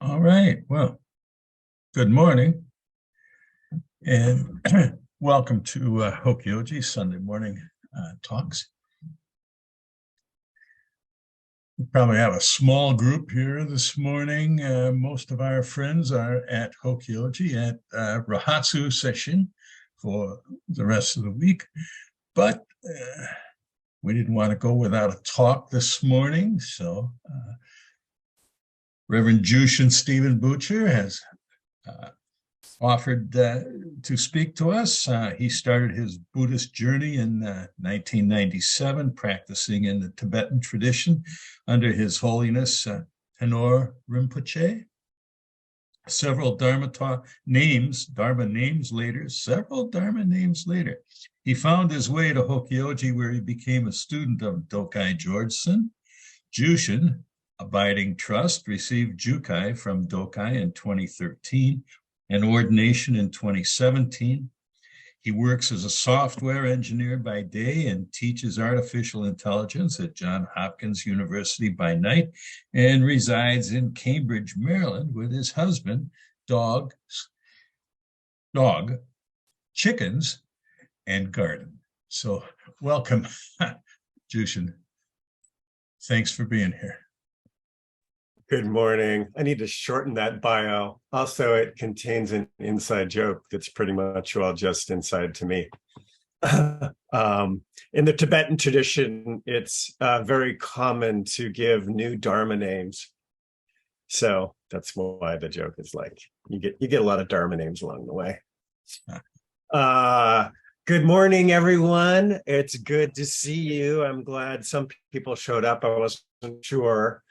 All right. Well, good morning and welcome to Hokyoji Sunday morning talks. We probably have a small group here this morning. Most of our friends are at Hokyoji at Rahatsu session for the rest of the week, but we didn't want to go without a talk this morning, so Reverend Jushin Stephyn Butcher has offered to speak to us. He started his Buddhist journey in 1997, practicing in the Tibetan tradition under His Holiness Penor Rinpoche. Several dharma names later, he found his way to Hokyoji, where he became a student of Dokai Georgesen. Jushin, Abiding Trust, received jukai from Dokai in 2013 and ordination in 2017. He works as a software engineer by day and teaches artificial intelligence at Johns Hopkins University by night, and resides in Cambridge, Maryland with his husband, dog, chickens, and garden. So welcome, Jushin. Thanks for being here. Good morning. I need to shorten that bio. Also, it contains an inside joke that's pretty much all just inside to me. In the Tibetan tradition, it's very common to give new dharma names. So that's why the joke is like, you get a lot of dharma names along the way. Good morning, everyone. It's good to see you. I'm glad some people showed up. I wasn't sure.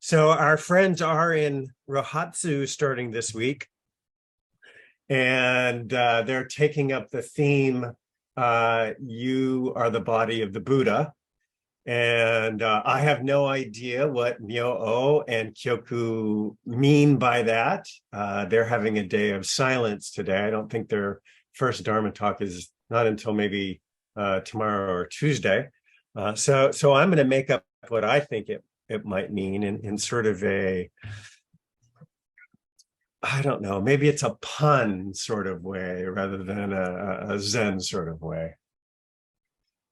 So our friends are in Rahatsu starting this week, and they're taking up the theme, you are the body of the Buddha. And I have no idea what Myo-o and Kyoku mean by that. They're having a day of silence today. I don't think their first Dharma talk is not until maybe tomorrow or Tuesday. So I'm going to make up what I think it might mean in sort of a, I don't know, maybe it's a pun sort of way rather than a Zen sort of way.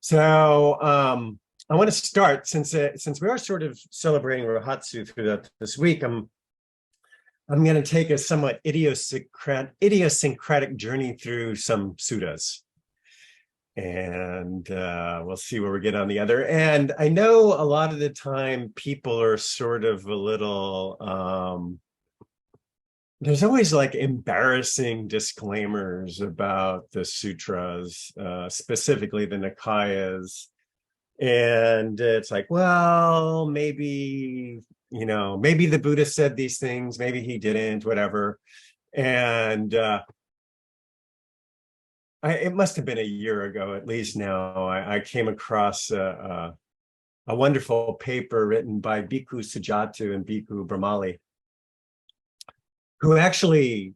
So I want to start, since we are sort of celebrating Rahatsu throughout this week, I'm going to take a somewhat idiosyncratic journey through some suttas. And we'll see where we get on the other. And I know a lot of the time people are sort of a little, there's always like embarrassing disclaimers about the sutras, specifically the Nikayas. And it's like, well, maybe, maybe the Buddha said these things, maybe he didn't, whatever. And it must have been a year ago, at least now, I came across a wonderful paper written by Bhikkhu Sujatu and Bhikkhu Brahmali, who actually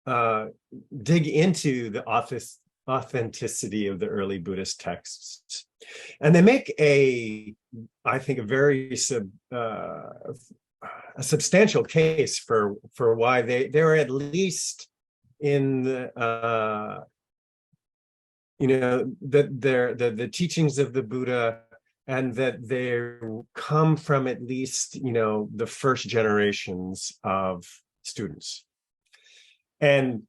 dig into the authenticity of the early Buddhist texts. And they make I think, a very substantial case for why they're at least in the the teachings of the Buddha, and that they come from at least, the first generations of students. And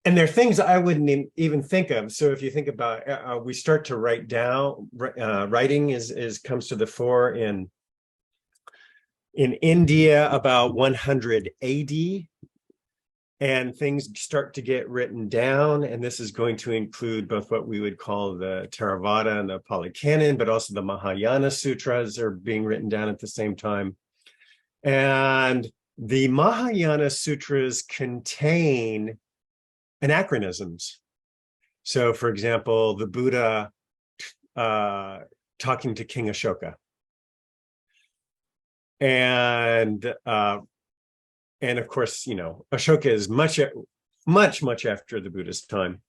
there are things I wouldn't even think of. So if you think about, we start to write down, writing comes to the fore in India about 100 AD. And things start to get written down, and this is going to include both what we would call the Theravada and the Pali Canon, but also the Mahayana Sutras are being written down at the same time. And the Mahayana Sutras contain anachronisms. So, for example, the Buddha talking to King Ashoka. And of course, Ashoka is much after the Buddha's time.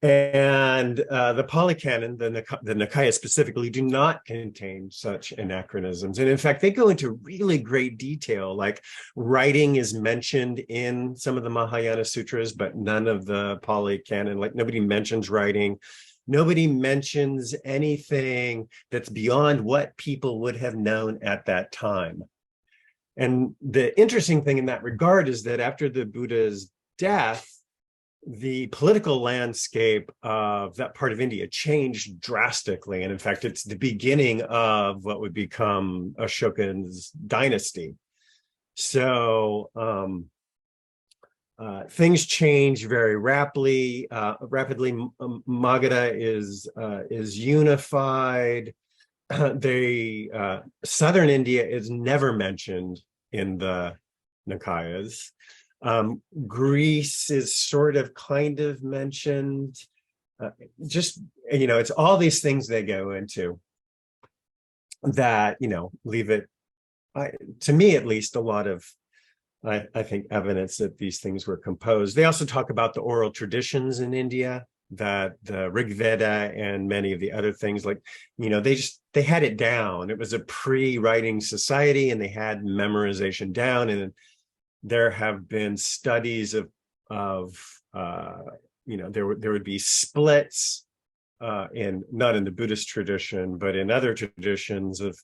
And the Pali Canon, the Nikaya specifically, do not contain such anachronisms. And in fact, they go into really great detail, like writing is mentioned in some of the Mahayana sutras, but none of the Pali Canon, like nobody mentions writing. Nobody mentions anything that's beyond what people would have known at that time. And the interesting thing in that regard is that after the Buddha's death, the political landscape of that part of India changed drastically. And in fact, it's the beginning of what would become Ashoka's dynasty. So things change very rapidly. Magadha is unified. Southern India is never mentioned in the Nikayas. Greece is sort of kind of mentioned. It's all these things they go into that, leave it, to me at least, a lot of, I think, evidence that these things were composed. They also talk about the oral traditions in India, that the Rig Veda and many of the other things, like, they had it down. It was a pre-writing society and they had memorization down. And there have been studies of there would be splits not in the Buddhist tradition, but in other traditions of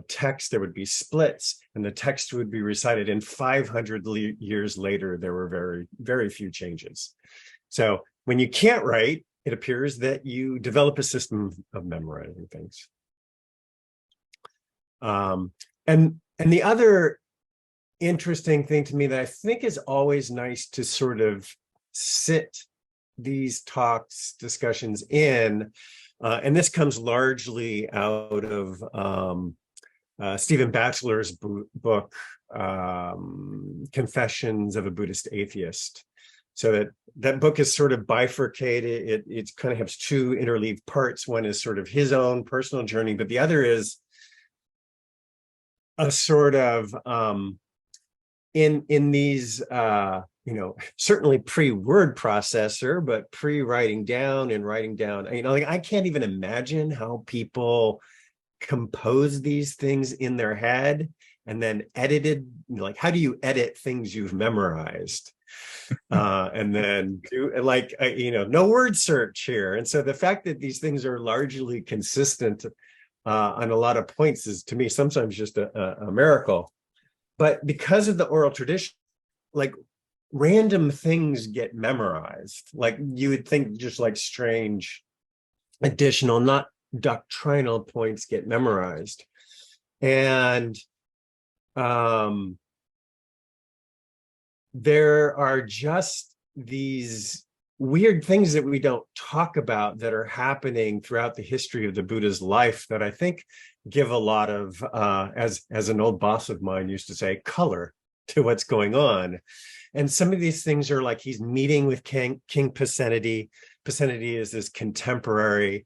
text. There would be splits, and the text would be recited. And 500 years later, there were very, very few changes. So when you can't write, it appears that you develop a system of memorizing things. And the other interesting thing to me that I think is always nice to sort of sit these discussions in, and this comes largely out of Stephen Batchelor's book, Confessions of a Buddhist Atheist. So that book is sort of bifurcated. It kind of has two interleaved parts. One is sort of his own personal journey, but the other is a sort of in these certainly pre-word processor, but pre-writing down and writing down. I can't even imagine how people compose these things in their head and then edited. Like, how do you edit things you've memorized? And then do no word search here. And so the fact that these things are largely consistent on a lot of points is, to me, sometimes just a miracle. But because of the oral tradition, like, random things get memorized. Like, you would think just like strange additional, not doctrinal points get memorized. And there are just these weird things that we don't talk about that are happening throughout the history of the Buddha's life that I think give a lot of, as an old boss of mine used to say, color to what's going on. And some of these things are like, he's meeting with King Pasenadi. Pasenadi is this contemporary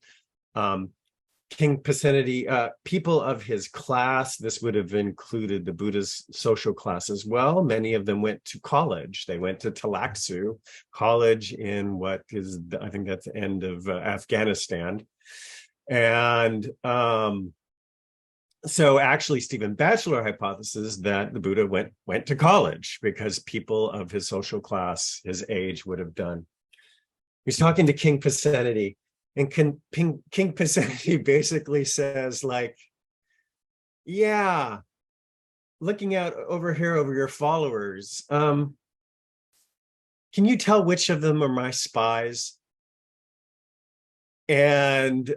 King Pasenadi, people of his class. This would have included the Buddha's social class as well. Many of them went to college. They went to Talaksu College in what is, I think that's the end of Afghanistan. And so actually, Stephen Batchelor hypothesis that the Buddha went to college because people of his social class, his age, would have done. He's talking to King Pasenadi. And King Pasenadi basically says, like, yeah, looking out over here over your followers, can you tell which of them are my spies? And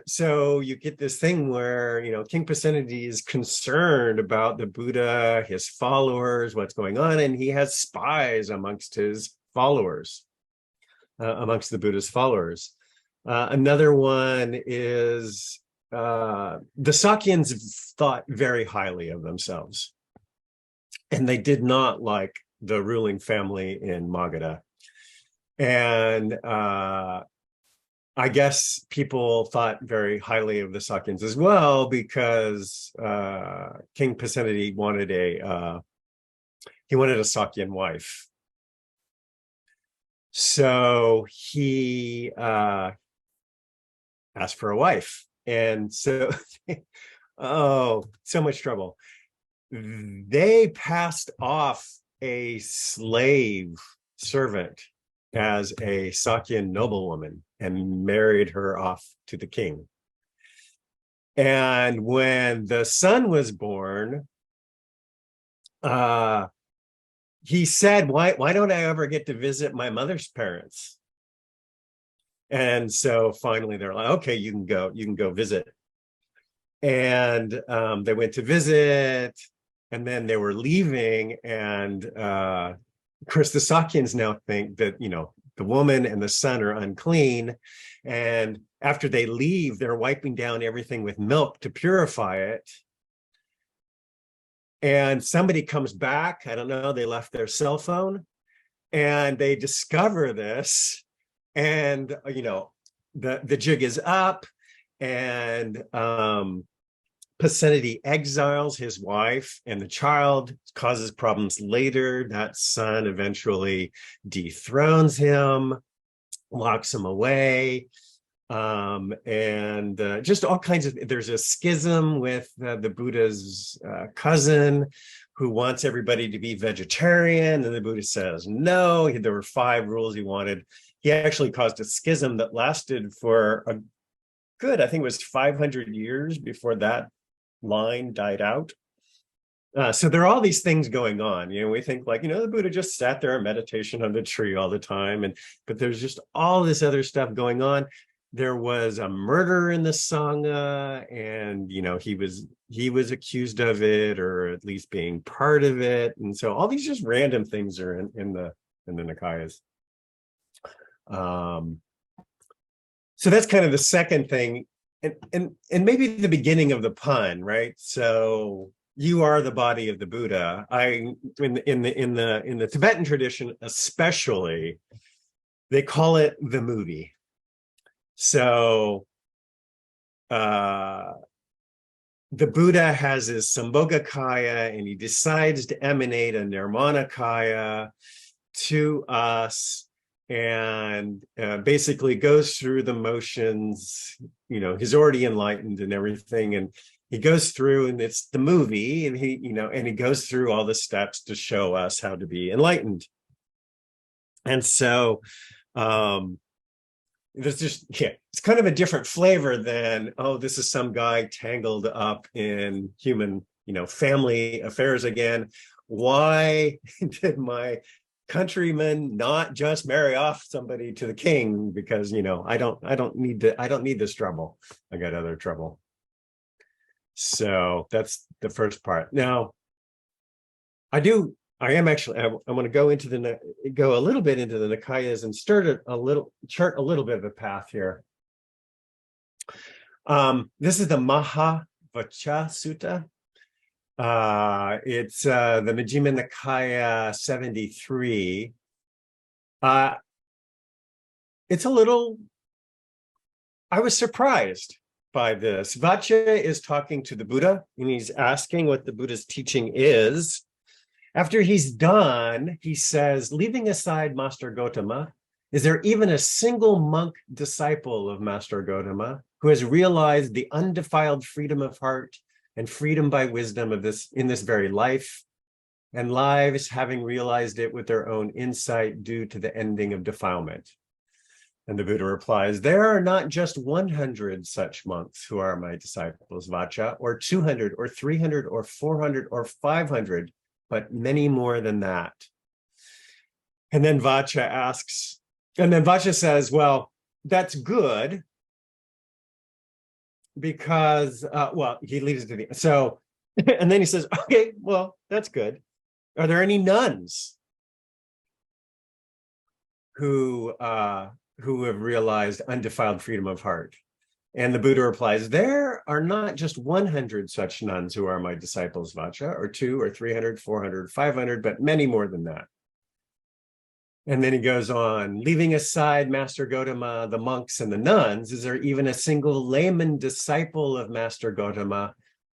so you get this thing where, King Pasenadi is concerned about the Buddha, his followers, what's going on, and he has spies amongst his followers, amongst the Buddha's followers. Another one is the Sakyans thought very highly of themselves, and they did not like the ruling family in Magadha. And I guess people thought very highly of the Sakyans as well, because King Pasenadi wanted a Sakyan wife. So he asked for a wife. And so, oh, so much trouble. They passed off a slave servant as a Sakyan noblewoman and married her off to the king. And when the son was born, he said, why don't I ever get to visit my mother's parents? And so finally they're like, okay, you can go visit. And they went to visit, and then they were leaving. And of course, the Sakyans now think that, the woman and the son are unclean. And after they leave, they're wiping down everything with milk to purify it. And somebody comes back, I don't know, they left their cell phone, and they discover this, and the jig is up, and Pasenadi exiles his wife and the child, causes problems later. That son eventually dethrones him, locks him away. And just all kinds of, there's a schism with the Buddha's cousin, who wants everybody to be vegetarian, and the Buddha says no. There were 5 rules he wanted. He actually caused a schism that lasted for a good, I think it was 500 years before that line died out. So there are all these things going on. We think like, the Buddha just sat there in meditation on the tree all the time, but there's just all this other stuff going on. There was a murder in the Sangha, and he was accused of it, or at least being part of it. And so all these just random things are in the Nikayas. So that's kind of the second thing, and maybe the beginning of the pun, right? So you are the body of the Buddha. In the Tibetan tradition, especially, they call it the movie. So the Buddha has his Sambhogakaya, and he decides to emanate a Nirmanakaya to us, and basically goes through the motions. He's already enlightened and everything, and he goes through, and it's the movie, and he goes through all the steps to show us how to be enlightened. And so there's just, it's kind of a different flavor than, oh, this is some guy tangled up in human, family affairs again. Why did my countrymen not just marry off somebody to the king? Because I don't need this trouble. I got other trouble. So that's the first part. Now, I want to go a little bit into the Nikayas and chart a little bit of a path here. This is the Mahavacha Sutta. It's the Majjhima Nikaya 73. It's a little, I was surprised by this. Vacha is talking to the Buddha, and he's asking what the Buddha's teaching is. After he's done, he says, leaving aside Master Gotama, is there even a single monk disciple of Master Gotama who has realized the undefiled freedom of heart and freedom by wisdom of this in this very life, and lives having realized it with their own insight due to the ending of defilement? And the Buddha replies, there are not just 100 such monks who are my disciples, Vacha, or 200 or 300 or 400 or 500, but many more than that. And then Vacha says, well, that's good, because, he leaves it to the, so, and then he says, okay, well, that's good. Are there any nuns who have realized undefiled freedom of heart? And the Buddha replies, there are not just 100 such nuns who are my disciples, Vacha, or 2 or 300, 400, 500, but many more than that. And then he goes on, leaving aside Master Gotama, the monks and the nuns, is there even a single layman disciple of Master Gotama,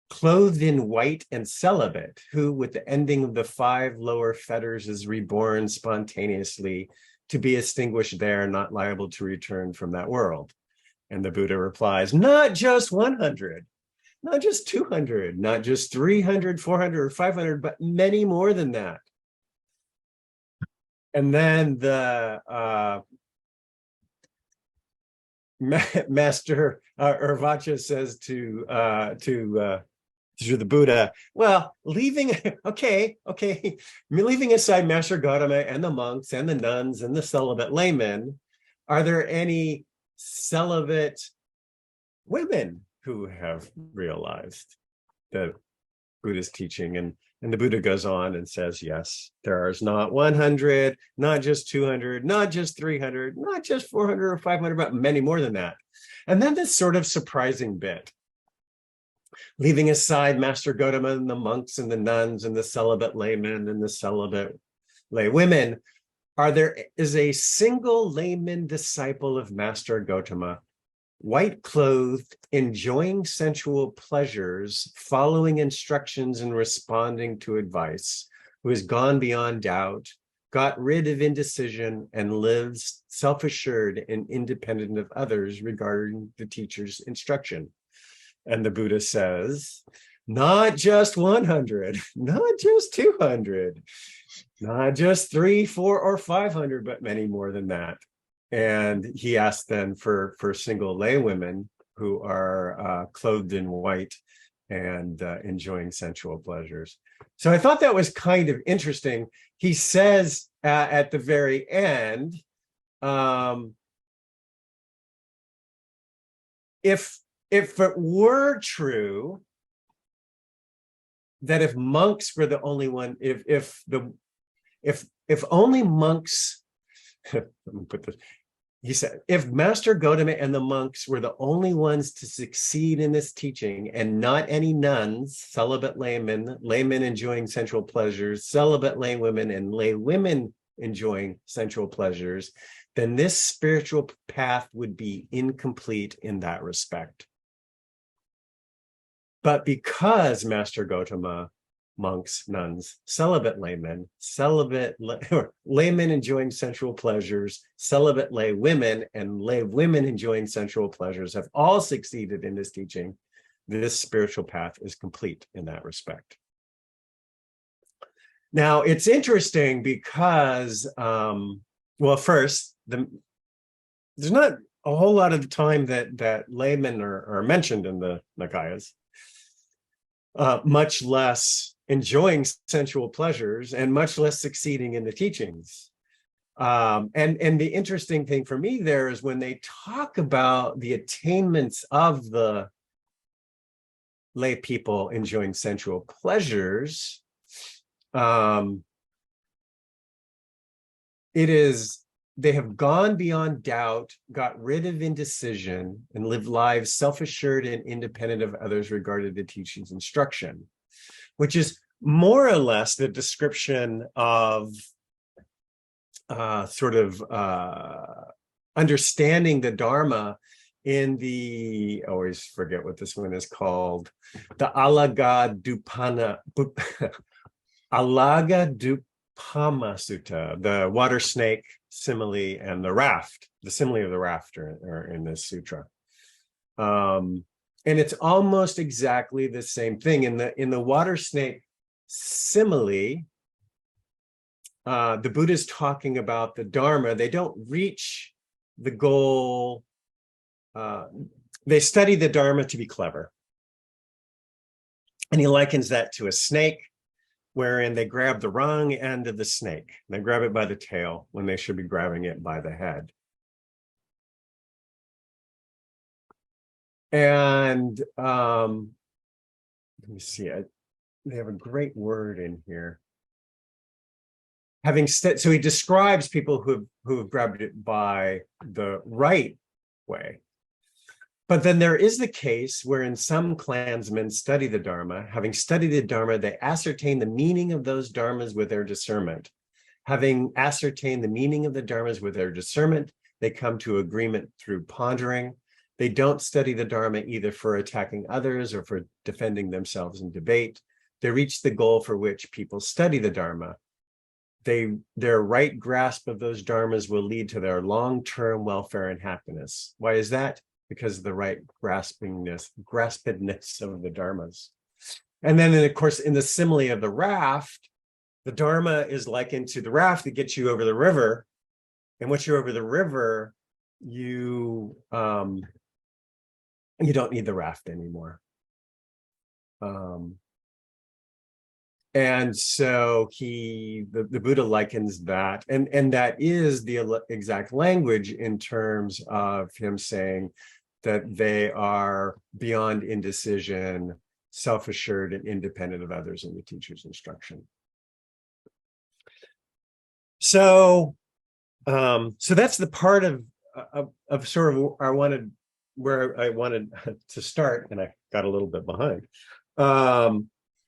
clothed in white and celibate, who with the ending of the 5 lower fetters is reborn spontaneously to be extinguished there, not liable to return from that world. And the Buddha replies, not just 100, not just 200, not just 300, 400, or 500, but many more than that. And then the Master Rinpoche says to the Buddha, well, leaving aside Master Gautama and the monks and the nuns and the celibate laymen, are there any celibate women who have realized the Buddha's teaching? And the Buddha goes on and says, yes, there is not 100, not just 200, not just 300, not just 400 or 500, but many more than that. And then this sort of surprising bit, leaving aside Master Gautama and the monks and the nuns and the celibate laymen and the celibate lay women, is a single layman disciple of Master Gautama, white clothed, enjoying sensual pleasures, following instructions and responding to advice, who has gone beyond doubt, got rid of indecision, and lives self-assured and independent of others regarding the teacher's instruction. And the Buddha says, not just 100, not just 200, not just 3, 4, or 500, but many more than that. And he asked then for single lay women who are clothed in white and enjoying sensual pleasures. So I thought that was kind of interesting. He says at the very end, if it were true that if monks were the only one, if only monks, let me put this. He said, if Master Gautama and the monks were the only ones to succeed in this teaching, and not any nuns, celibate laymen enjoying sensual pleasures, celibate lay women, and lay women enjoying sensual pleasures, then this spiritual path would be incomplete in that respect. But because Master Gautama, monks, nuns, celibate laymen, laymen enjoying sensual pleasures, celibate lay women, and lay women enjoying sensual pleasures have all succeeded in this teaching, this spiritual path is complete in that respect. Now, it's interesting because, well, first, there's not a whole lot of time that laymen are mentioned in the Nikayas, much less enjoying sensual pleasures and much less succeeding in the teachings. And the interesting thing for me there is when they talk about the attainments of the lay people enjoying sensual pleasures, they have gone beyond doubt, got rid of indecision, and lived lives self-assured and independent of others regarding the teaching's instruction, which is more or less the description of understanding the Dharma in the, I always forget what this one is called, the Alagadupama Sutta, the water snake simile and the raft, the simile of the raft are in this sutra. And it's almost exactly the same thing. In the water snake simile, the Buddha is talking about the Dharma. They don't reach the goal. They study the Dharma to be clever. And he likens that to a snake, wherein they grab the wrong end of the snake. They grab it by the tail when they should be grabbing it by the head. And let me see, they have a great word in here. So he describes people who have grabbed it by the right way. But then there is the case wherein some clansmen study the Dharma. Having studied the Dharma, they ascertain the meaning of those Dharmas with their discernment. Having ascertained the meaning of the Dharmas with their discernment, they come to agreement through pondering. They don't study the Dharma either for attacking others or for defending themselves in debate. They reach the goal for which people study the Dharma, their right grasp of those dharmas will lead to their long-term welfare and happiness. Why is that? Because of the right graspedness of the dharmas. And then, of course, in the simile of the raft, the dharma is likened to the raft that gets you over the river. And once you're over the river, you don't need the raft anymore. And so the Buddha likens that, and that is the exact language in terms of him saying that they are beyond indecision, self-assured, and independent of others in the teacher's instruction. So that's the part of sort of where I wanted to start, and I got a little bit behind.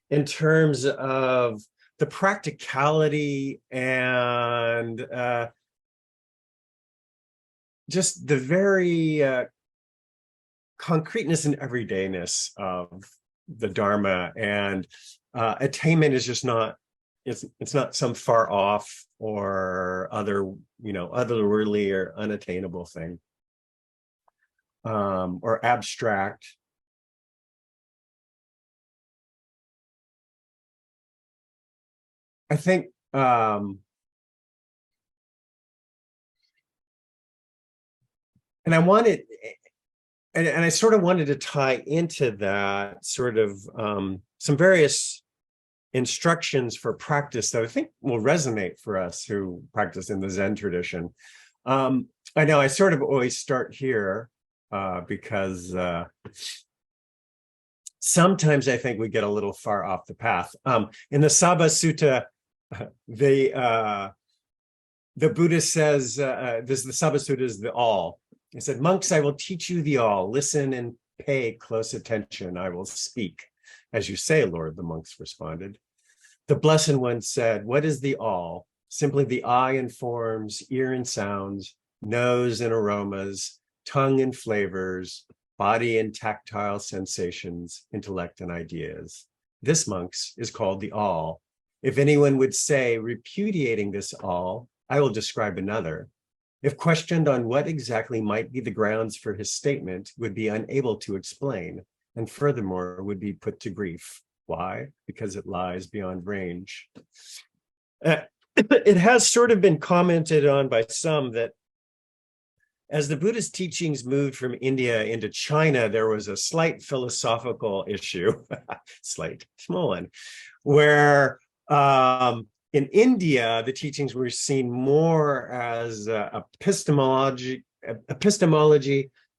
In terms of the practicality and just the very concreteness and everydayness of the Dharma, and attainment is just not, it's not some far off or otherworldly or unattainable thing, or abstract. I think and I wanted, and I sort of wanted to tie into that sort of some various instructions for practice that I think will resonate for us who practice in the Zen tradition. I know I sort of always start here because sometimes I think we get a little far off the path. In the Sabha Sutta, the Buddha says, the Sabha Sutta is the all. He said, "Monks, I will teach you the all. Listen and pay close attention. I will speak." "As you say, Lord," the monks responded. The Blessed One said, "What is the all? Simply the eye in forms, ear in sounds, nose in aromas, tongue in flavors, body in tactile sensations, intellect and ideas. This, monks, is called the all. If anyone would say, repudiating this all, I will describe another. If questioned on what exactly might be the grounds for his statement, would be unable to explain, and furthermore would be put to grief. Why? Because it lies beyond range." It has sort of been commented on by some that as the Buddhist teachings moved from India into China, there was a slight philosophical issue, slight, small one, where in India, the teachings were seen more as epistemology,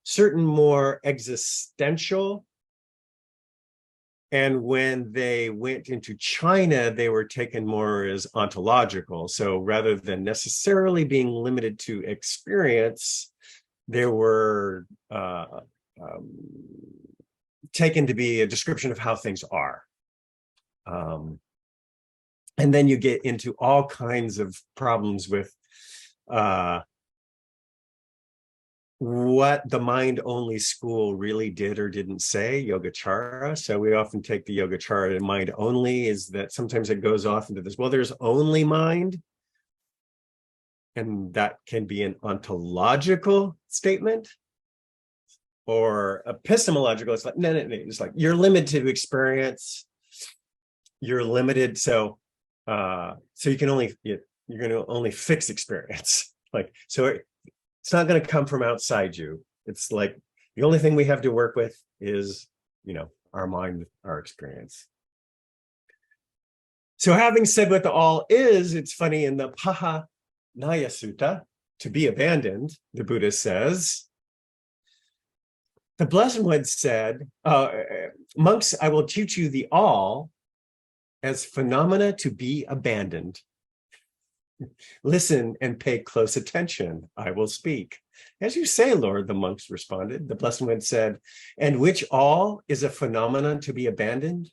certain more existential. And when they went into China, they were taken more as ontological. So rather than necessarily being limited to experience, they were taken to be a description of how things are. And then you get into all kinds of problems with what the mind-only school really did or didn't say, Yogacara. So we often take the Yogacara and mind-only is that sometimes it goes off into this, well, there's only mind. And that can be an ontological statement or epistemological. It's like, no. It's like, you're limited to experience. You're limited. So you can only, you're going to only fix experience. Like, so it's not going to come from outside you. It's like the only thing we have to work with is, our mind, our experience. So having said what the all is, it's funny in the Paha Naya Sutta, to be abandoned, the Buddha says, the Blessed One said, "Monks, I will teach you the all as phenomena to be abandoned. Listen and pay close attention. I will speak." "As you say, Lord," the monks responded. The Blessed One said, "And which all is a phenomenon to be abandoned?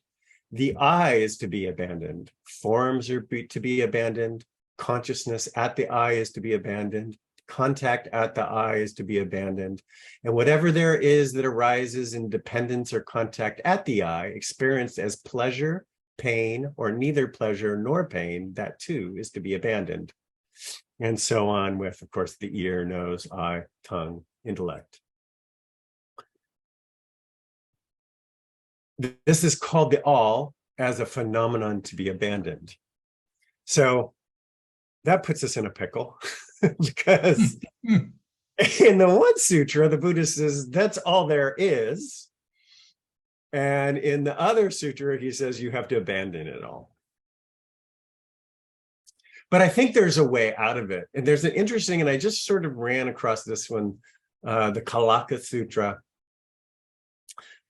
The I is to be abandoned. Forms are to be abandoned. Consciousness at the I is to be abandoned. Contact at the I is to be abandoned. And whatever there is that arises in dependence or contact at the I, experienced as pleasure, pain, or neither pleasure nor pain, that too is to be abandoned. And so on with, of course, the ear, nose, eye, tongue, intellect. This is called the all as a phenomenon to be abandoned. So that puts us in a pickle because in the one sutra, the Buddha says that's all there is. And in the other sutra, he says you have to abandon it all. But I think there's a way out of it. And there's an interesting, and I just sort of ran across this one, the Kalaka Sutra.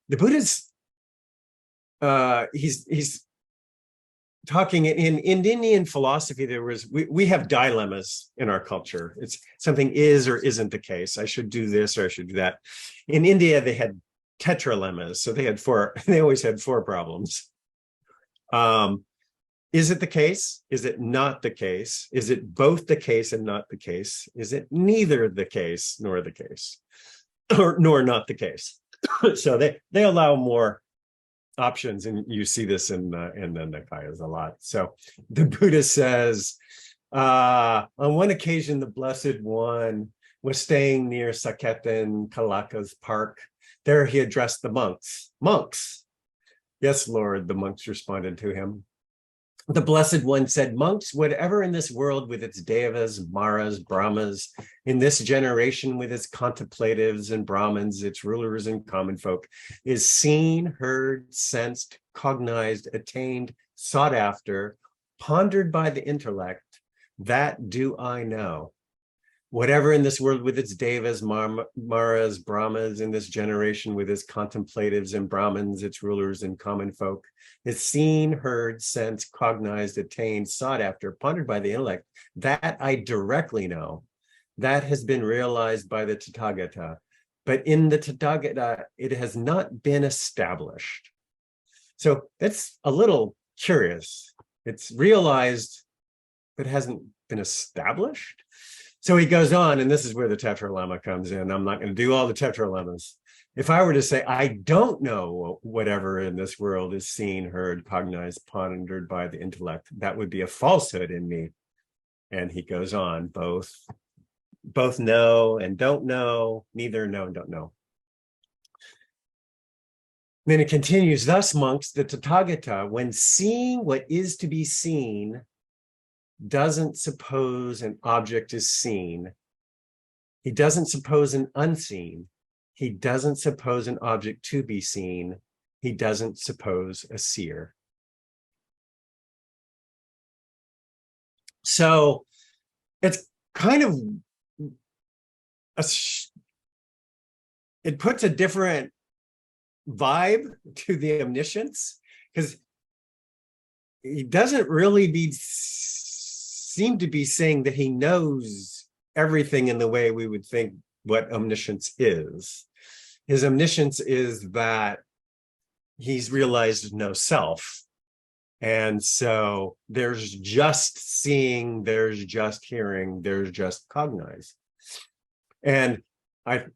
The Buddha's, he's talking in Indian philosophy. We have dilemmas in our culture. It's something is or isn't the case. I should do this or I should do that. In India, they had tetralemmas, so they always had four problems. Is it the case? Is it not the case? Is it both the case and not the case? Is it neither the case nor the case, nor not the case? So they allow more options, and you see this in the Nikayas a lot. So the Buddha says, on one occasion, the Blessed One was staying near Saketa in Kalaka's park. There he addressed the monks. Monks. Yes, Lord, the monks responded to him. The Blessed One said, monks, whatever in this world with its devas, maras, brahmas, in this generation with its contemplatives and brahmins, its rulers and common folk, is seen, heard, sensed, cognized, attained, sought after, pondered by the intellect, that do I know. Whatever in this world with its devas, maras, brahmas, in this generation with its contemplatives and brahmins, its rulers and common folk, is seen, heard, sensed, cognized, attained, sought after, pondered by the intellect, that I directly know. That has been realized by the Tathagata. But in the Tathagata, it has not been established. So that's a little curious. It's realized, but hasn't been established. So he goes on, and this is where the tetralemma comes in. I'm not going to do all the tetralemmas. If I were to say, I don't know whatever in this world is seen, heard, cognized, pondered by the intellect, that would be a falsehood in me. And he goes on, both know and don't know, neither know and don't know. Then it continues, thus, monks, the Tathagata, when seeing what is to be seen, doesn't suppose an object is seen. He doesn't suppose an unseen. He doesn't suppose an object to be seen. He doesn't suppose a seer. So it's kind of, it puts a different vibe to the omniscience, because he doesn't really seem to be saying that he knows everything in the way we would think what omniscience is. His omniscience is that he's realized no self. And so there's just seeing, there's just hearing, there's just cognize. And the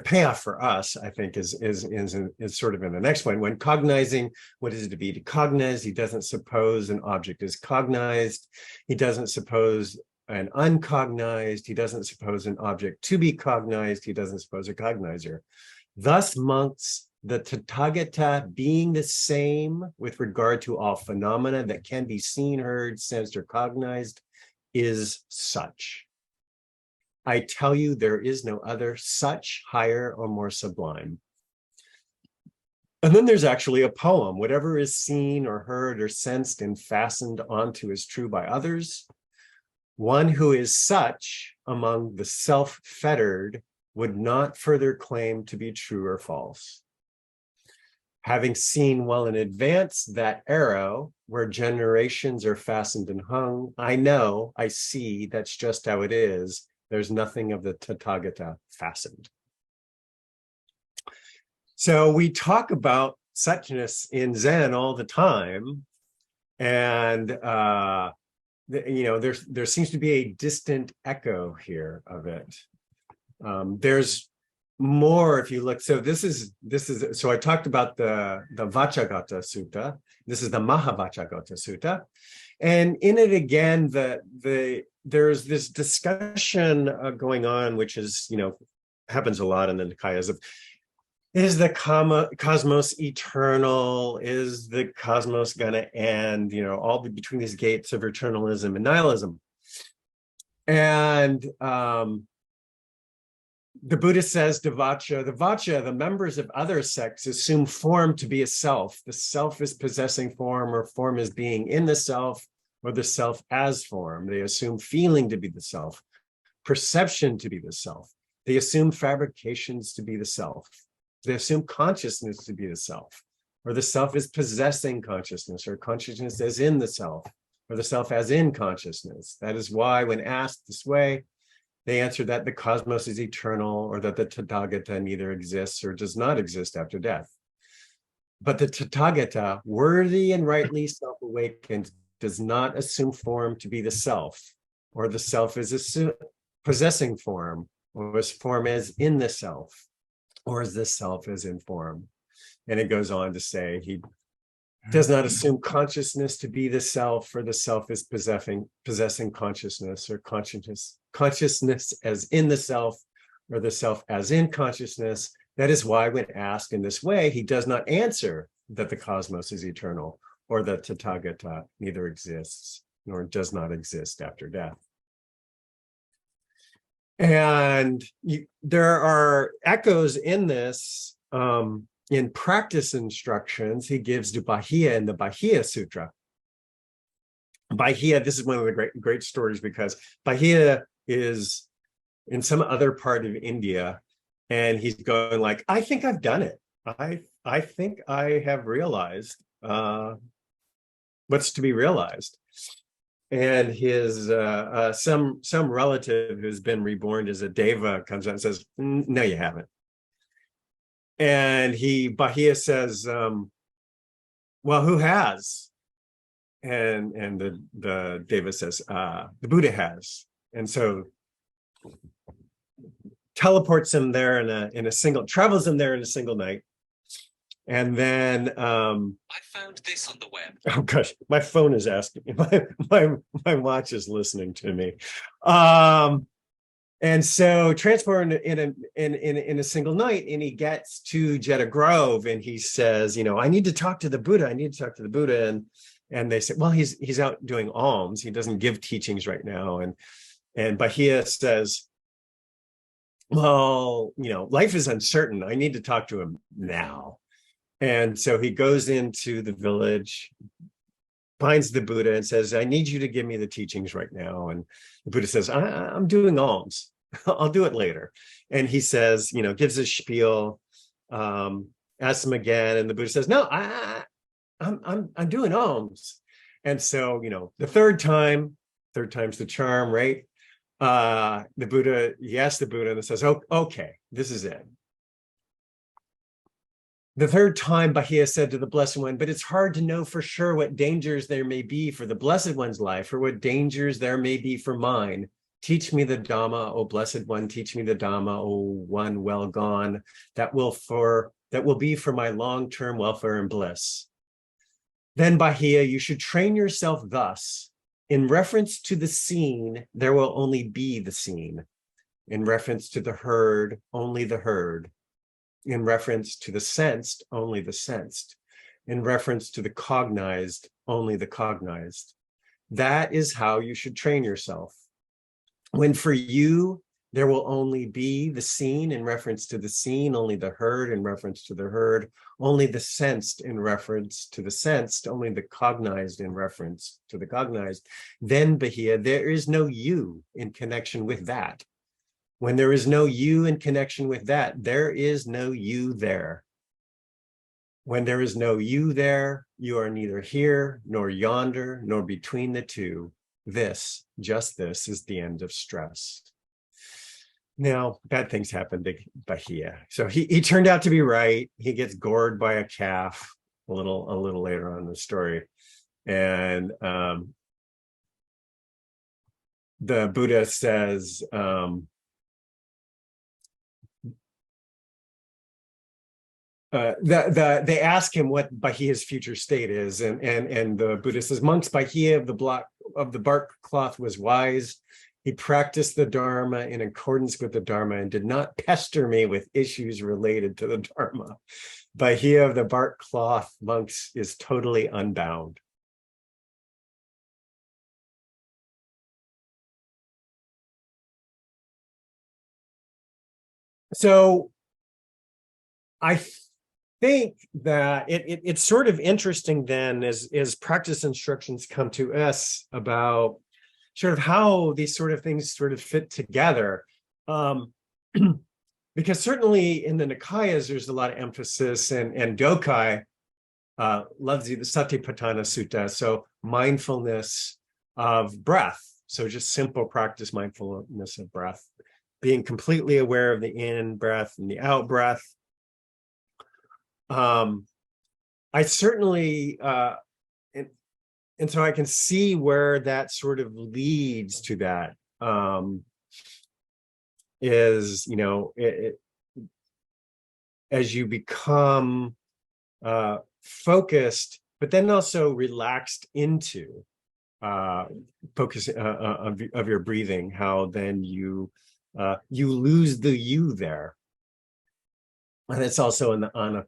payoff for us, I think, is sort of in the next one. When cognizing what is to be to cognize, he doesn't suppose an object is cognized. He doesn't suppose an uncognized. He doesn't suppose an object to be cognized. He doesn't suppose a cognizer. Thus, monks, the Tathagata being the same with regard to all phenomena that can be seen, heard, sensed, or cognized, is such. I tell you, there is no other such, higher, or more sublime. And then there's actually a poem. Whatever is seen or heard or sensed and fastened onto is true by others. One who is such among the self-fettered would not further claim to be true or false. Having seen well in advance that arrow where generations are fastened and hung, I know, I see, that's just how it is. There's nothing of the Tathagata fastened. So we talk about suchness in Zen all the time, and there seems to be a distant echo here of it. There's more if you look. So this is so I talked about the Vachagata Sutta. This is the Mahavachagata Sutta, and in it again there's this discussion going on, which is happens a lot in the Nikayas of, is the cosmos eternal? Is the cosmos going to end? All between these gates of eternalism and nihilism. And the Buddha says to Vacha, the members of other sects assume form to be a self. The self is possessing form, or form is being in the self, or the self as form. They assume feeling to be the self, perception to be the self. They assume fabrications to be the self. They assume consciousness to be the self, or the self is possessing consciousness, or consciousness as in the self, or the self as in consciousness. That is why when asked this way, they answer that the cosmos is eternal, or that the Tathagata neither exists or does not exist after death. But the Tathagata, worthy and rightly self-awakened, does not assume form to be the self, or the self is possessing form, or as form as in the self, or as the self is in form. And it goes on to say he does not assume consciousness to be the self, or the self is possessing consciousness, or consciousness as in the self, or the self as in consciousness. That is why when asked in this way, he does not answer that the cosmos is eternal, or that Tathagata neither exists nor does not exist after death. And there are echoes in this. In practice instructions, he gives to Bahia in the Bahia Sutra. Bahia, this is one of the great stories, because Bahia is in some other part of India, and he's going like, I think I've done it. I think I have realized what's to be realized. And his some relative who's been reborn as a deva comes out and says, no, you haven't. And Bahia says, well, who has? And the deva says, the Buddha has. And so teleports him there travels him there in a single night. And then I found this on the web. Oh gosh, my phone is asking me. My watch is listening to me. And so transport in a single night, and he gets to Jeddah Grove, and he says, I need to talk to the Buddha. I need to talk to the Buddha. And they say, well, he's out doing alms. He doesn't give teachings right now. And Bahia says, well, life is uncertain. I need to talk to him now. And so he goes into the village, finds the Buddha, and says, I need you to give me the teachings right now. And the Buddha says, I'm doing alms. I'll do it later. And he says, gives a spiel, asks him again. And the Buddha says, no, I'm doing alms. And so, the third time's the charm, right? He asks the Buddha and says, oh, okay, this is it. The third time, Bahia said to the Blessed One, but it's hard to know for sure what dangers there may be for the Blessed One's life, or what dangers there may be for mine. Teach me the Dhamma, O Blessed One, teach me the Dhamma, O One well gone, that will be for my long-term welfare and bliss. Then, Bahia, you should train yourself thus. In reference to the seen, there will only be the seen. In reference to the heard, only the heard. In reference to the sensed, only the sensed. In reference to the cognized, only the cognized. That is how you should train yourself. When for you, there will only be the seen in reference to the seen, only the heard in reference to the heard, only the sensed in reference to the sensed, only the cognized in reference to the cognized. Then, Bahia, there is no you in connection with that. When there is no you in connection with that, there is no you there. When there is no you there, you are neither here, nor yonder, nor between the two. This, just this, is the end of stress. Now, bad things happen to Bahia. So he turned out to be right. He gets gored by a calf a little later on in the story. And the Buddha says, they ask him what Bahia's future state is, and the Buddha says, monks, Bahia of the bark cloth was wise. He practiced the dharma in accordance with the dharma and did not pester me with issues related to the dharma. Bahia of the bark cloth, monks, is totally unbound. So I think that it's sort of interesting then as practice instructions come to us about sort of how these sort of things sort of fit together. Because certainly in the Nikayas, there's a lot of emphasis, and Dokai loves the Satipatthana Sutta, so mindfulness of breath. So just simple practice, mindfulness of breath, being completely aware of the in breath and the out breath. I certainly, and so I can see where that sort of leads to that, is, as you become focused, but then also relaxed into focus of your breathing, how then you lose the you there. And it's also in the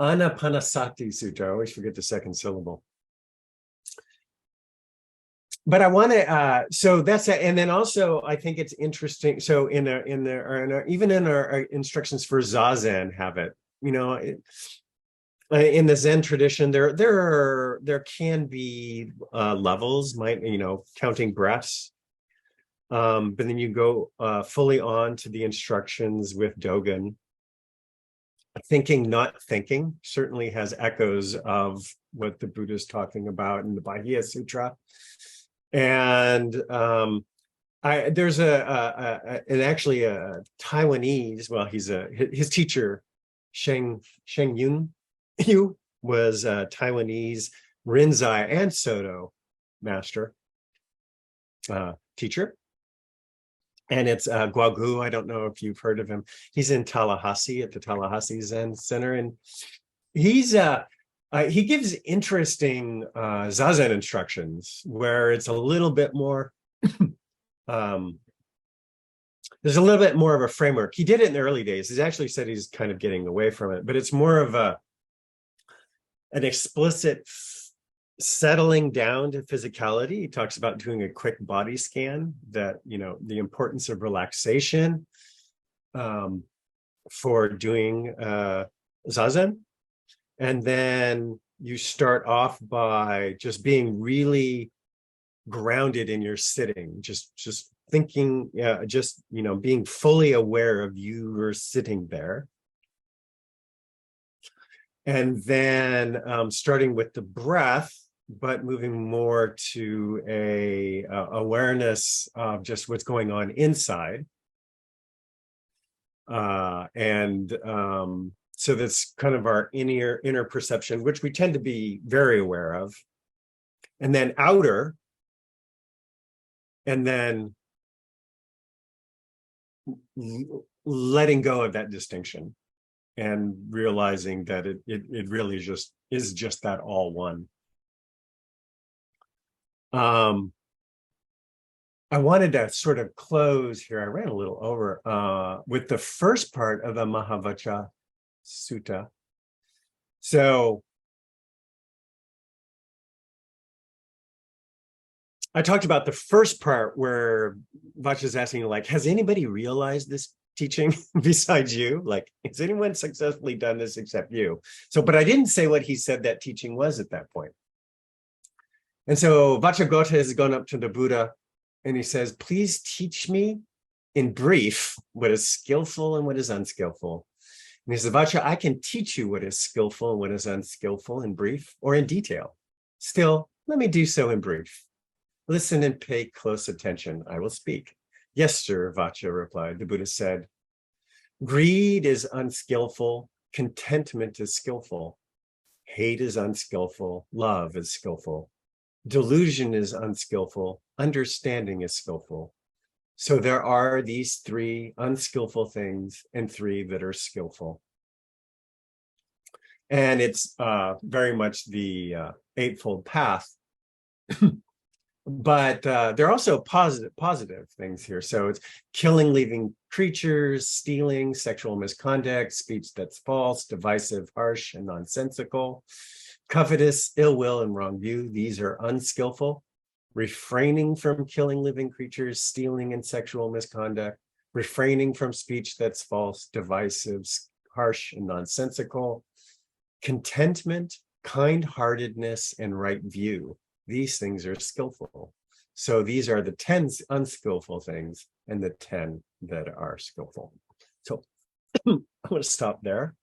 Anapanasati Sutra. I always forget the second syllable. But I want to, so that's it. And then also, I think it's interesting. So even in our instructions for Zazen have it, in the Zen tradition, there can be levels, counting breaths. But then you go fully on to the instructions with Dogen. Thinking, not thinking, certainly has echoes of what the Buddha is talking about in the Bahia Sutra. And there's actually a Taiwanese, well, his teacher, Sheng Yun Yu, was a Taiwanese Rinzai and Soto master teacher. And it's Guagu. I don't know if you've heard of him. He's in Tallahassee at the Tallahassee Zen Center. And he's he gives interesting Zazen instructions where it's a little bit more, there's a little bit more of a framework. He did it in the early days. He's actually said he's kind of getting away from it, but it's more of an explicit settling down to physicality. He talks about doing a quick body scan, that, the importance of relaxation for doing Zazen. And then you start off by just being really grounded in your sitting, just thinking, being fully aware of you are sitting there. And then starting with the breath, but moving more to a awareness of just what's going on inside. So that's kind of our inner perception, which we tend to be very aware of. And then outer, and then letting go of that distinction and realizing that it really is just that all one. I wanted to sort of close here. I ran a little over with the first part of the Mahavacha Sutta. So I talked about the first part where Vacha's asking, like, has anybody realized this teaching besides you? Like, has anyone successfully done this except you? So, but I didn't say what he said that teaching was at that point. And so Vachagotha has gone up to the Buddha and he says, please teach me in brief what is skillful and what is unskillful. And he says, Vacha, I can teach you what is skillful and what is unskillful in brief or in detail. Still, let me do so in brief. Listen and pay close attention. I will speak. Yes, sir, Vacha replied. The Buddha said, greed is unskillful. Contentment is skillful. Hate is unskillful. Love is skillful. Delusion is unskillful. Understanding is skillful. So there are these 3 unskillful things and 3 that are skillful. And it's very much the Eightfold Path. But there are also positive things here. So it's killing living creatures, stealing, sexual misconduct, speech that's false, divisive, harsh, and nonsensical, covetous, ill will, and wrong view. These are unskillful. Refraining from killing living creatures, stealing, and sexual misconduct, refraining from speech that's false, divisive, harsh, and nonsensical, contentment, kind-heartedness, and right view. These things are skillful. So these are the 10 unskillful things and the 10 that are skillful. So I'm going to stop there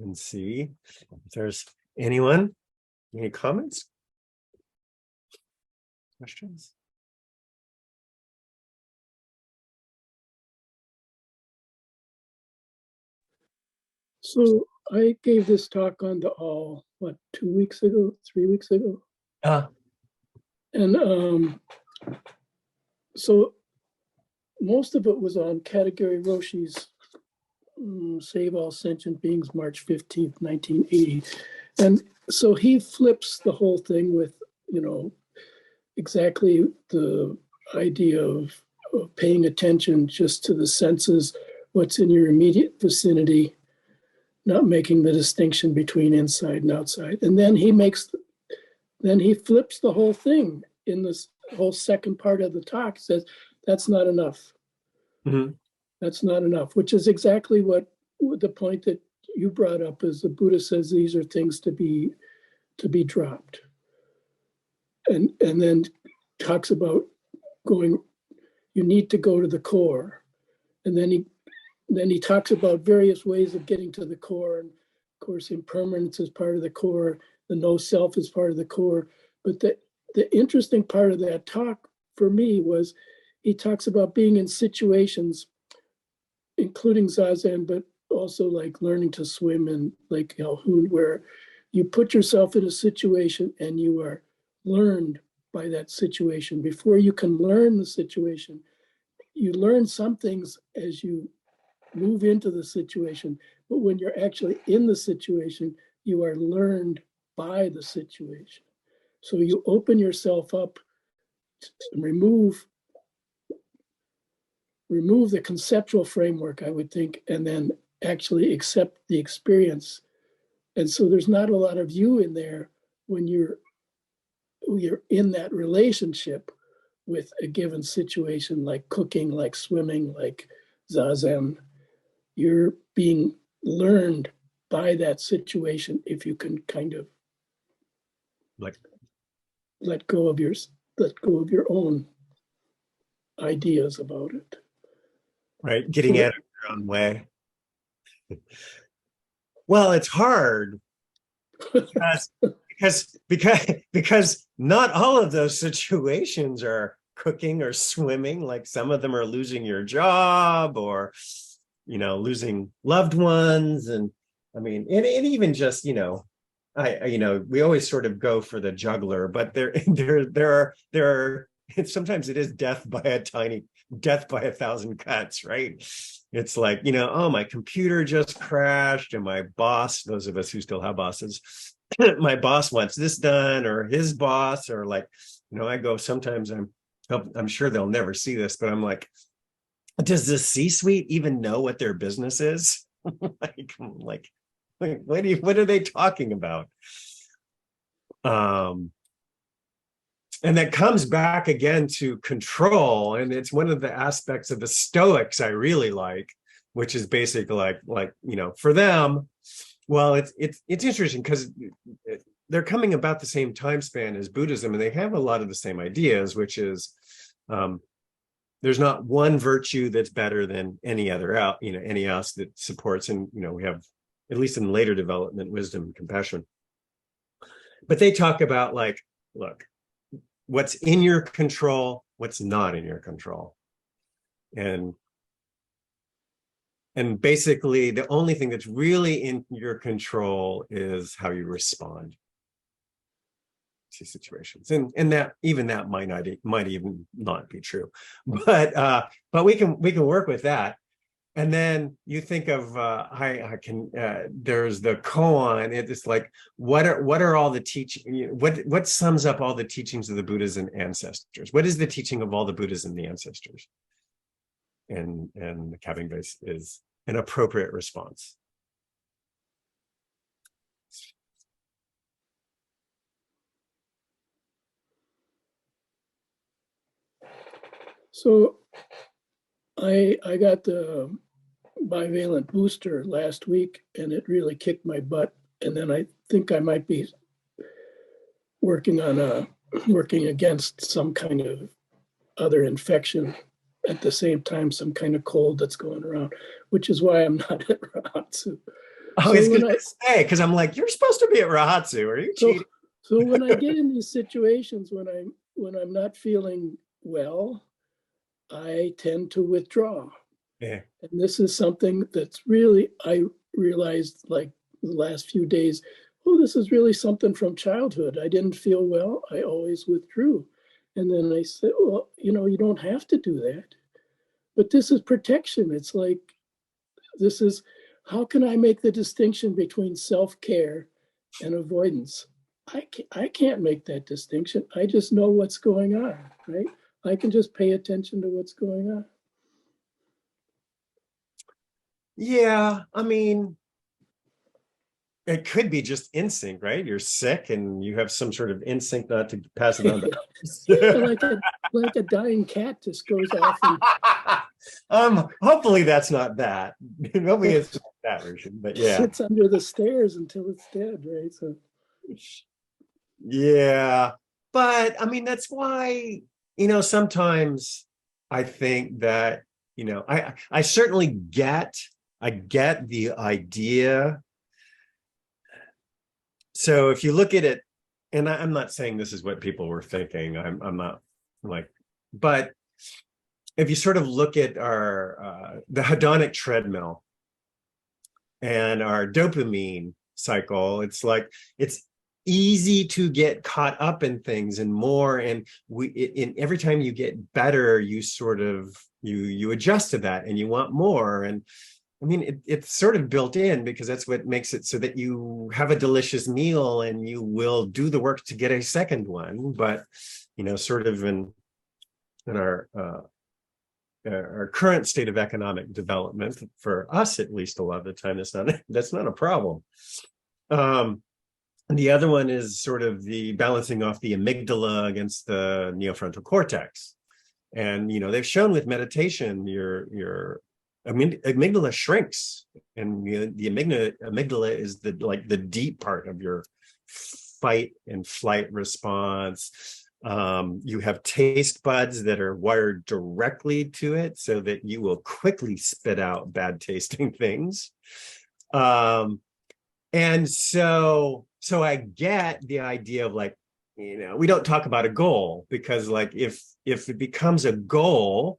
and see if there's anyone, any comments, questions? So I gave this talk on the all, 2 weeks ago, 3 weeks ago? And so most of it was on Katagiri Roshi's Save All Sentient Beings, March 15th, 1980. And so he flips the whole thing with, exactly the idea of paying attention just to the senses, what's in your immediate vicinity, not making the distinction between inside and outside. And then he flips the whole thing in this whole second part of the talk, says that's not enough. Mm-hmm. That's not enough, which is exactly what the point that you brought up is the Buddha says these are things to be dropped. And then talks about you need to go to the core. And then he talks about various ways of getting to the core. And of course, impermanence is part of the core. The no self is part of the core. But the interesting part of that talk for me was he talks about being in situations, including Zazen, but also like learning to swim in Lake Calhoun, where you put yourself in a situation and you are learned by that situation. Before you can learn the situation, you learn some things as you move into the situation, but when you're actually in the situation, you are learned by the situation. So you open yourself up, remove the conceptual framework, I would think, and then actually accept the experience. And so there's not a lot of you in there when you're in that relationship with a given situation, like cooking, like swimming, like Zazen. You're being learned by that situation if you can kind of let go of your own ideas about it. Right, getting out of your own way. Well, it's hard because not all of those situations are cooking or swimming. Like some of them are losing your job or losing loved ones, and I mean, and even just we always sort of go for the juggler, but there are sometimes it is death by 1,000 cuts, right? It's like, oh, my computer just crashed and my boss, those of us who still have bosses, my boss wants this done, or his boss, or like, I go, sometimes I'm sure they'll never see this, but I'm like, does the C-suite even know what their business is? like, what are they talking about? And that comes back again to control. And it's one of the aspects of the Stoics I really like, which is basically like, for them, well, it's interesting because they're coming about the same time span as Buddhism, and they have a lot of the same ideas, which is there's not one virtue that's better than any other any else that supports, and we have, at least in later development, wisdom and compassion. But they talk about like, look, what's in your control, what's not in your control. And basically the only thing that's really in your control is how you respond. situations, and that might even not be true, but we can work with that. And then you think of there's the koan. It's like what are all the teaching? What sums up all the teachings of the Buddhas and ancestors? What is the teaching of all the Buddhas and the ancestors? And the Kabbing base is an appropriate response. So I got the bivalent booster last week, and it really kicked my butt. And then I think I might be working against some kind of other infection at the same time, some kind of cold that's going around, which is why I'm not at Rahatsu. I was going to say, because I'm like, you're supposed to be at Rahatsu. Are you cheating? So when I get in these situations, when I'm not feeling well, I tend to withdraw. Yeah. And this is something that's really, I realized like the last few days, oh, this is really something from childhood. I didn't feel well. I always withdrew. And then I said, well, you don't have to do that. But this is protection. It's like, how can I make the distinction between self-care and avoidance? I can't make that distinction. I just know what's going on, right? I can just pay attention to what's going on. Yeah, I mean, it could be just instinct, right? You're sick and you have some sort of instinct not to pass it on to like a dying cat just goes off and hopefully that's not that. Hopefully it's not that version, but yeah. Sits under the stairs until it's dead, right? So yeah, but I mean, that's why, sometimes I think that, I certainly get the idea. So if you look at it, and I'm not saying this is what people were thinking, I'm not like, but if you sort of look at the hedonic treadmill and our dopamine cycle, it's like, it's easy to get caught up in things and more, and every time you get better, you sort of you adjust to that and you want more. And I mean, it's sort of built in, because that's what makes it so that you have a delicious meal and you will do the work to get a second one. But sort of in our current state of economic development, for us at least, a lot of the time that's not a problem. And the other one is sort of the balancing off the amygdala against the neofrontal cortex. And, they've shown with meditation, your amygdala shrinks, and the amygdala is the deep part of your fight and flight response. You have taste buds that are wired directly to it so that you will quickly spit out bad tasting things. And so I get the idea of like, we don't talk about a goal, because like if it becomes a goal,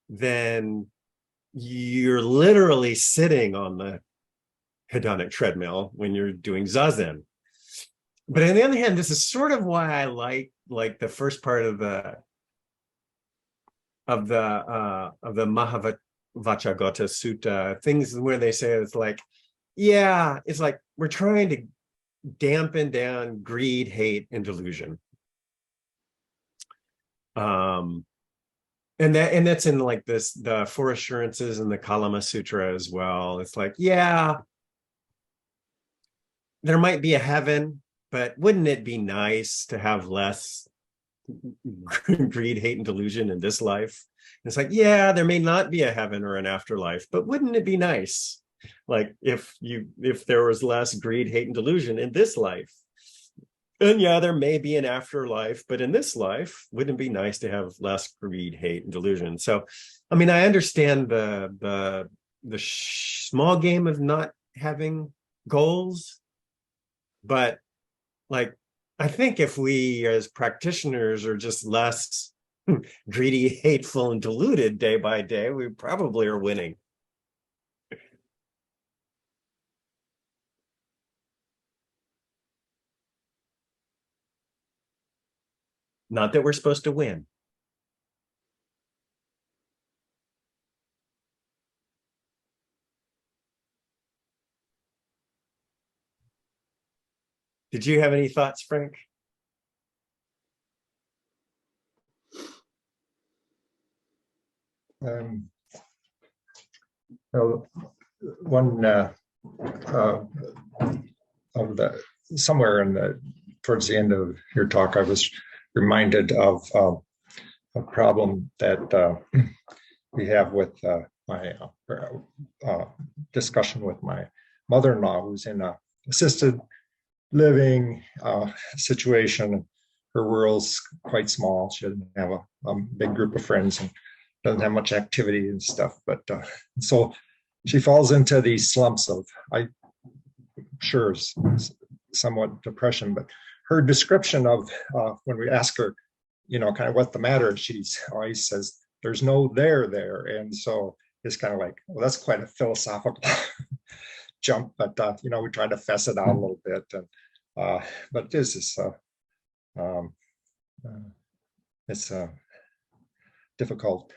then you're literally sitting on the hedonic treadmill when you're doing zazen. But on the other hand, this is sort of why I like the first part of the Mahavacchagotta Sutta, things where they say it's like, yeah, it's like we're trying to dampen down greed, hate, and delusion. And that's in like the Four Assurances and the Kalama Sutra as well. It's like, yeah, there might be a heaven, but wouldn't it be nice to have less greed, hate, and delusion in this life? And it's like, yeah, there may not be a heaven or an afterlife, but wouldn't it be nice, like if there was less greed, hate, and delusion in this life? And yeah, there may be an afterlife, but in this life, wouldn't it be nice to have less greed, hate, and delusion? So, I mean, I understand the small game of not having goals, but like, I think if we as practitioners are just less greedy, hateful, and deluded day by day, we probably are winning. Not that we're supposed to win. Did you have any thoughts, Frank? Well, one of the somewhere in the towards the end of your talk, I was reminded of a problem that we have with my discussion with my mother-in-law, who's in a assisted living situation. Her world's quite small. She doesn't have a big group of friends and doesn't have much activity and stuff. But so she falls into these slumps of, I'm sure, somewhat depression. But her description of when we ask her, you know, kind of what's the matter, she always says, there's no there. And so it's kind of like, well, that's quite a philosophical jump, but you know, we try to fess it out a little bit. And but this is it's a difficult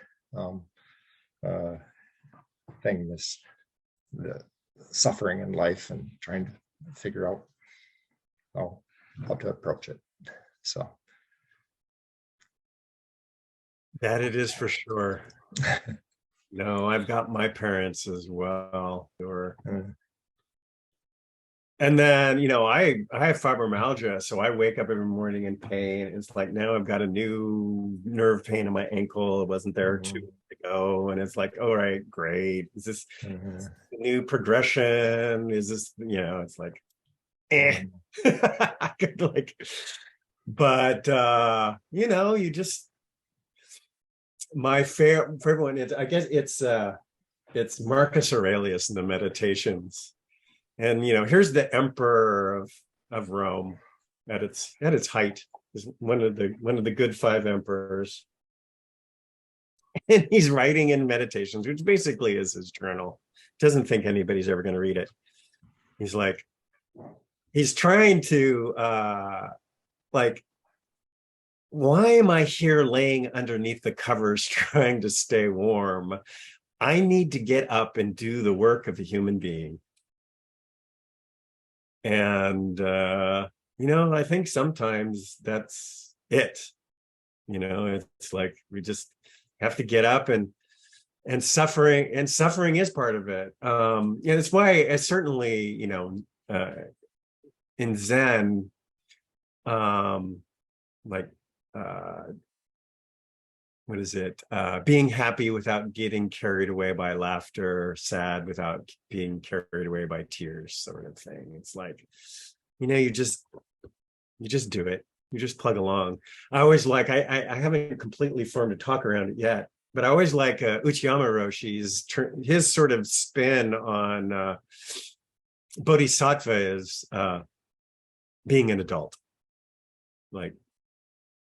thing, the suffering in life, and trying to figure out how to approach it. So that it is for sure. No, I've got my parents as well. And then, you know, I have fibromyalgia, so I wake up every morning in pain. It's like, now I've got a new nerve pain in my ankle. It wasn't there 2 weeks ago. And it's like, all right, great. Is this new progression? Is this, you know, it's like, I could like, but, you know, you just, my favorite one is, I guess it's Marcus Aurelius in the Meditations. And, you know, here's the emperor of Rome at its height, is one of the good 5 emperors. And he's writing in Meditations, which basically is his journal. Doesn't think anybody's ever going to read it. He's like, he's trying to like, why am I here laying underneath the covers trying to stay warm? I need to get up and do the work of a human being. And, you know, I think sometimes that's it. You know, it's like, we just have to get up, and suffering is part of it. And it's why it's certainly, you know, in Zen, like, what is it? Being happy without getting carried away by laughter, sad without being carried away by tears, sort of thing. It's like, you know, you just do it. You just plug along. I always like, I haven't completely formed a talk around it yet, but I always like Uchiyama Roshi's, his sort of spin on Bodhisattva is being an adult. Like,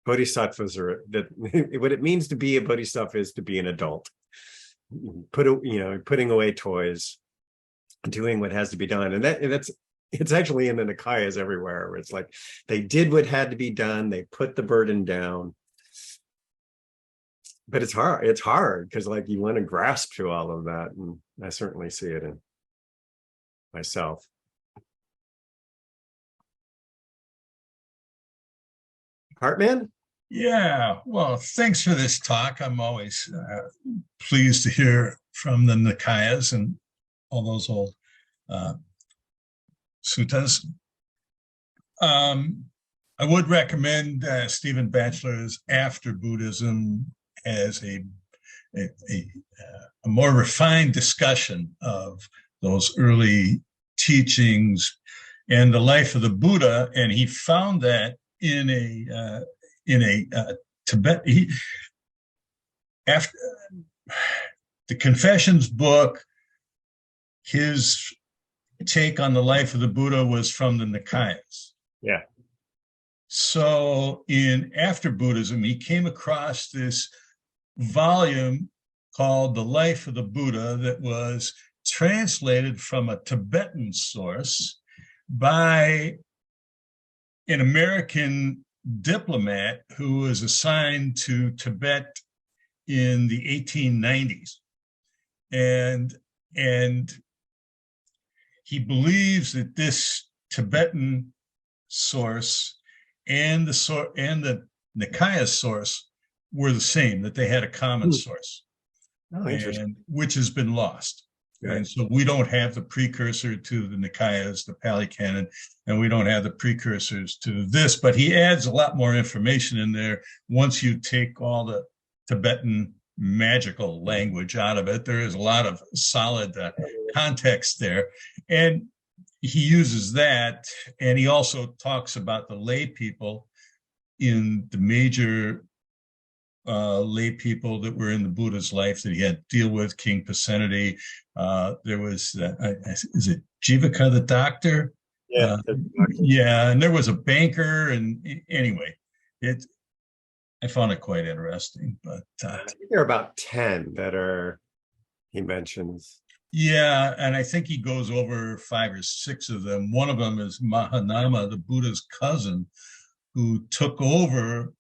bodhisattvas are that what it means to be a bodhisattva is to be an adult, putting away toys, doing what has to be done. And it's actually in the Nikayas everywhere, where it's like they did what had to be done, they put the burden down. But it's hard because, like, you want to grasp to all of that, and I certainly see it in myself. Hartman? Yeah, well, thanks for this talk. I'm always pleased to hear from the Nikayas and all those old suttas. I would recommend Stephen Batchelor's After Buddhism as a more refined discussion of those early teachings and the life of the Buddha, and he found that in a Tibet, after the Confessions book, his take on the life of the Buddha was from the Nikayas. Yeah. So in After Buddhism, he came across this volume called The Life of the Buddha that was translated from a Tibetan source by an American diplomat who was assigned to Tibet in the 1890s. And he believes that this Tibetan source and the Nikaya source were the same, that they had a common source, which has been lost. Right. And so we don't have the precursor to the Nikayas, the Pali Canon, and we don't have the precursors to this, but he adds a lot more information in there. Once you take all the Tibetan magical language out of it, there is a lot of solid context there. And he uses that, and he also talks about the lay people in the major lay people that were in the Buddha's life that he had to deal with. King Pasenadi. There was, is it Jivaka the doctor? Yeah. Yeah, and there was a banker, and anyway, I found it quite interesting. But I think there are about 10 that he mentions. Yeah, and I think he goes over 5 or 6 of them. One of them is Mahanama, the Buddha's cousin, who took over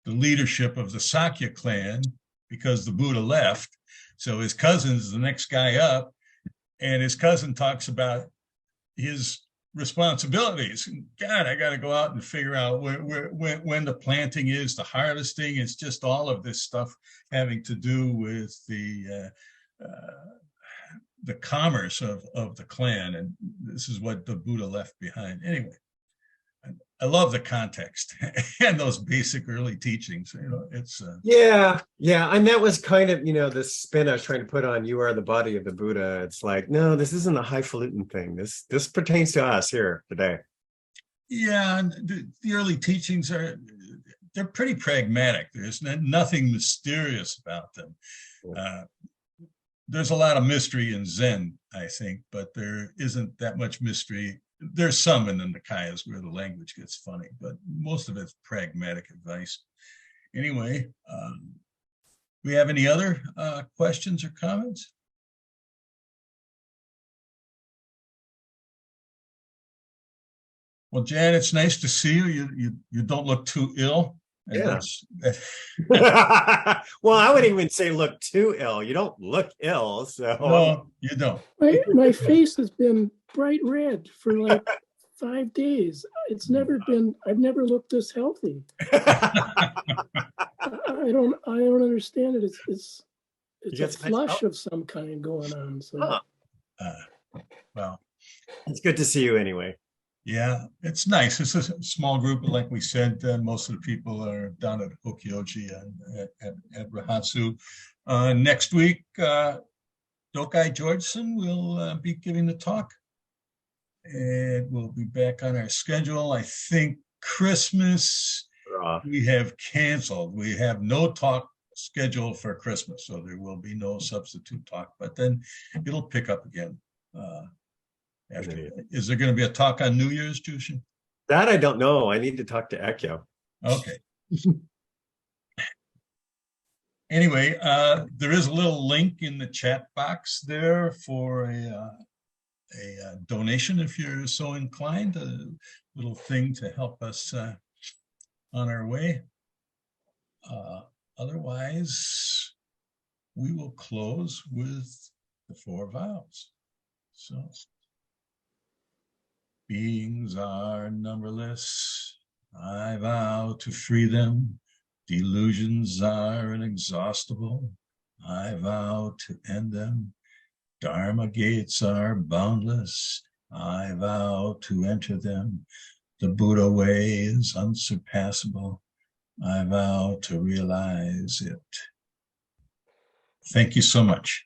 the leadership of the Sakya clan because the Buddha left. So his cousin is the next guy up, and his cousin talks about his responsibilities. God, I got to go out and figure out when the planting is, the harvesting. It's just all of this stuff having to do with the commerce of the clan, and this is what the Buddha left behind. Anyway, I love the context and those basic early teachings. It's yeah, and that was kind of the spin I was trying to put on "You are the body of the Buddha." It's like, no, this isn't a highfalutin thing. This pertains to us here today. Yeah, and the early teachings they're pretty pragmatic. There's nothing mysterious about them. There's a lot of mystery in Zen, I think, but there isn't that much mystery. There's some in the Nikayas where the language gets funny, but most of it's pragmatic advice. Anyway, we have any other questions or comments? Well, Jan, it's nice to see you. You don't look too ill. Yeah. Well, I wouldn't even say look too ill. You don't look ill, so no, you don't. My face has been bright red for like 5 days. I've never looked this healthy. I don't understand it. It's a flush of some kind going on. So well, it's good to see you anyway. Yeah, it's nice. It's a small group, like we said. Most of the people are down at Hokyoji and at Rahatsu. Next week, Dokai Georgesen will be giving the talk. And we'll be back on our schedule. I think Christmas we have canceled. We have no talk scheduled for Christmas, so there will be no substitute talk. But then it'll pick up again. Is there going to be a talk on New Year's, Jushin? That I don't know. I need to talk to Ekyo. Okay. Anyway, there is a little link in the chat box there for a donation if you're so inclined, a little thing to help us on our way. Otherwise, we will close with the 4 vows. So, beings are numberless. I vow to free them. Delusions are inexhaustible. I vow to end them. Dharma gates are boundless. I vow to enter them. The Buddha way is unsurpassable. I vow to realize it. Thank you so much.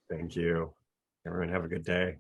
Thank you. Everyone have a good day.